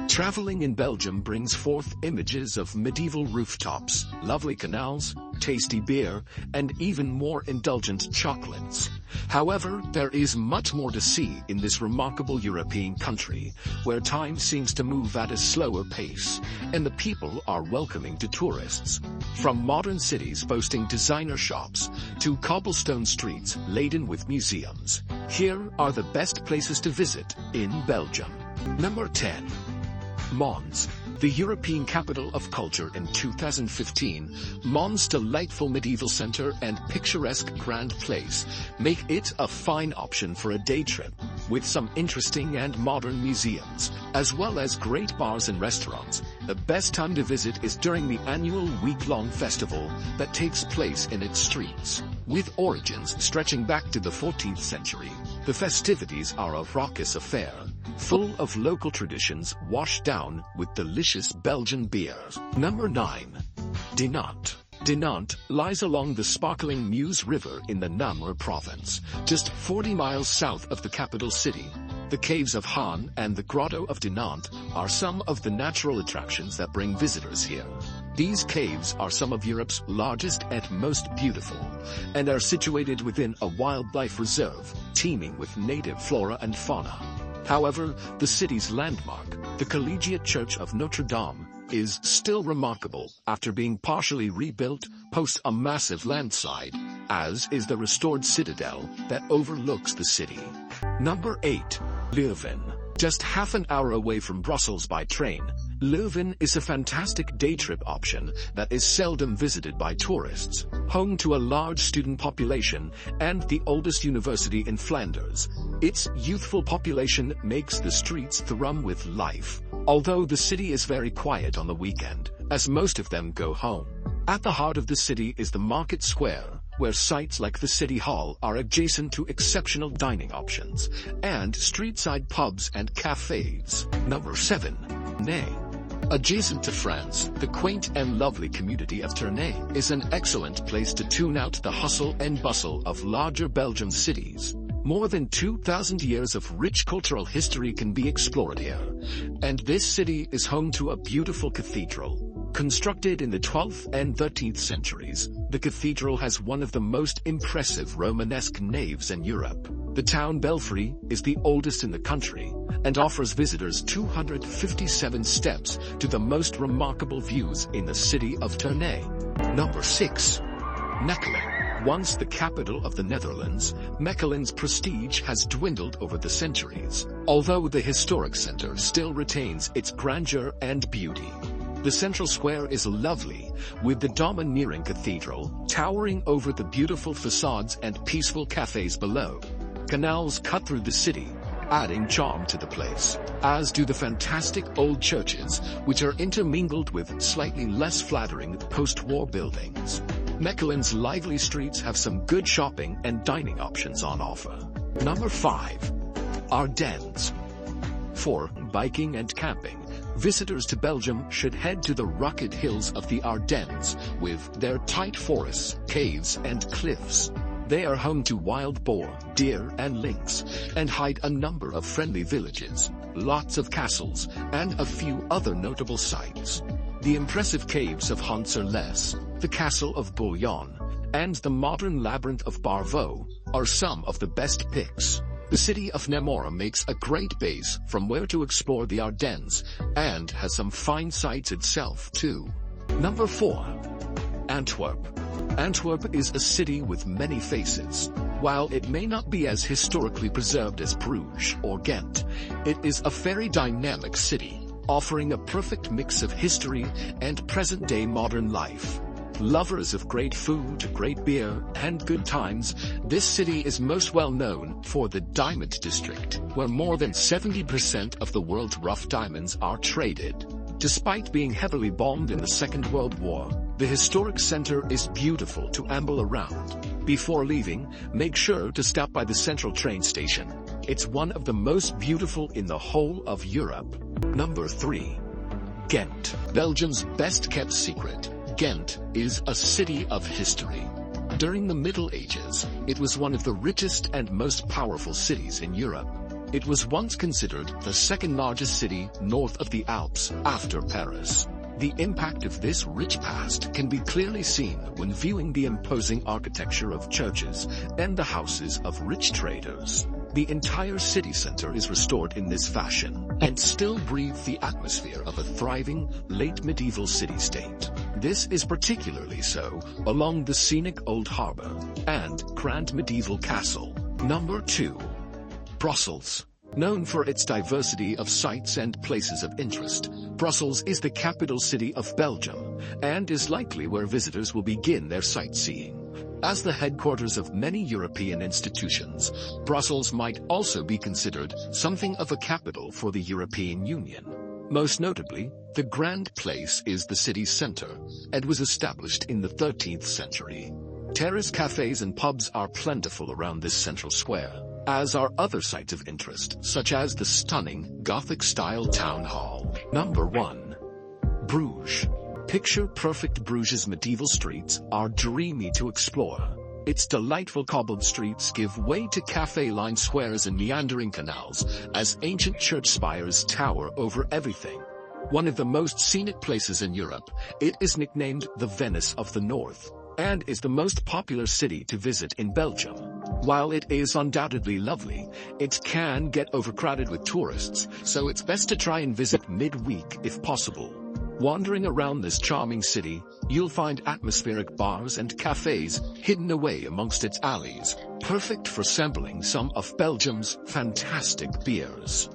Traveling in Belgium brings forth images of medieval rooftops, lovely canals, tasty beer, and even more indulgent chocolates. However, there is much more to see in this remarkable European country, where time seems to move at a slower pace, and the people are welcoming to tourists. From modern cities boasting designer shops, to cobblestone streets laden with museums, here are the best places to visit in Belgium. Number 10. Mons, the European capital of culture in 2015. Mons' delightful medieval center and picturesque grand place make it a fine option for a day trip, with some interesting and modern museums, as well as great bars and restaurants. The best time to visit is during the annual week-long festival that takes place in its streets. With origins stretching back to the 14th century, the festivities are a raucous affair, full of local traditions washed down with delicious Belgian beers. Number 9. Dinant. Dinant lies along the sparkling Meuse River in the Namur province, just 40 miles south of the capital city. The caves of Han and the grotto of Dinant are some of the natural attractions that bring visitors here. These caves are some of Europe's largest and most beautiful, and are situated within a wildlife reserve teeming with native flora and fauna. However, the city's landmark, the Collegiate Church of Notre Dame, is still remarkable after being partially rebuilt post a massive landslide, as is the restored citadel that overlooks the city. Number 8. Leuven. Just half an hour away from Brussels by train, Leuven is a fantastic day trip option that is seldom visited by tourists. Home to a large student population and the oldest university in Flanders, its youthful population makes the streets thrum with life, although the city is very quiet on the weekend, as most of them go home. At the heart of the city is the market square, where sites like the City Hall are adjacent to exceptional dining options, and street-side pubs and cafes. Number 7. Ternay. Adjacent to France, the quaint and lovely community of Ternay is an excellent place to tune out the hustle and bustle of larger Belgian cities. More than 2,000 years of rich cultural history can be explored here, and this city is home to a beautiful cathedral. Constructed in the 12th and 13th centuries, the cathedral has one of the most impressive Romanesque naves in Europe. The town belfry is the oldest in the country, and offers visitors 257 steps to the most remarkable views in the city of Ternay. Number 6. Mechelen. Once the capital of the Netherlands, Mechelen's prestige has dwindled over the centuries, although the historic center still retains its grandeur and beauty. The central square is lovely, with the domineering cathedral towering over the beautiful facades and peaceful cafes below. Canals cut through the city, adding charm to the place, as do the fantastic old churches, which are intermingled with slightly less flattering post-war buildings. Mechelen's lively streets have some good shopping and dining options on offer. Number 5. Ardennes. For biking and camping, visitors to Belgium should head to the rugged hills of the Ardennes, with their tight forests, caves, and cliffs. They are home to wild boar, deer, and lynx, and hide a number of friendly villages, lots of castles, and a few other notable sites. The impressive caves of Honserles, the castle of Bouillon, and the modern labyrinth of Barvaux are some of the best picks. The city of Namur makes a great base from where to explore the Ardennes, and has some fine sights itself too. Number 4. Antwerp. Antwerp is a city with many faces. While it may not be as historically preserved as Bruges or Ghent, it is a very dynamic city, offering a perfect mix of history and present-day modern life. Lovers of great food, great beer, and good times, this city is most well known for the Diamond District, where more than 70% of the world's rough diamonds are traded. Despite being heavily bombed in the Second World War, the historic center is beautiful to amble around. Before leaving, make sure to stop by the central train station. It's one of the most beautiful in the whole of Europe. Number 3. Ghent. Belgium's best-kept secret, Ghent is a city of history. During the Middle Ages, it was one of the richest and most powerful cities in Europe. It was once considered the second largest city north of the Alps after Paris. The impact of this rich past can be clearly seen when viewing the imposing architecture of churches and the houses of rich traders. The entire city center is restored in this fashion and still breathes the atmosphere of a thriving, late medieval city-state. This is particularly so along the scenic Old Harbor and grand medieval castle. Number 2. Brussels. Known for its diversity of sites and places of interest, Brussels is the capital city of Belgium and is likely where visitors will begin their sightseeing. As the headquarters of many European institutions, Brussels might also be considered something of a capital for the European Union. Most notably, the Grand Place is the city's center and was established in the 13th century. Terrace cafes and pubs are plentiful around this central square, as are other sites of interest, such as the stunning Gothic-style town hall. Number 1. Bruges. Picture-perfect Bruges' medieval streets are dreamy to explore. Its delightful cobbled streets give way to cafe-lined squares and meandering canals as ancient church spires tower over everything. One of the most scenic places in Europe, it is nicknamed the Venice of the North, and is the most popular city to visit in Belgium. While it is undoubtedly lovely, it can get overcrowded with tourists, so it's best to try and visit midweek if possible. Wandering around this charming city, you'll find atmospheric bars and cafes hidden away amongst its alleys, perfect for sampling some of Belgium's fantastic beers.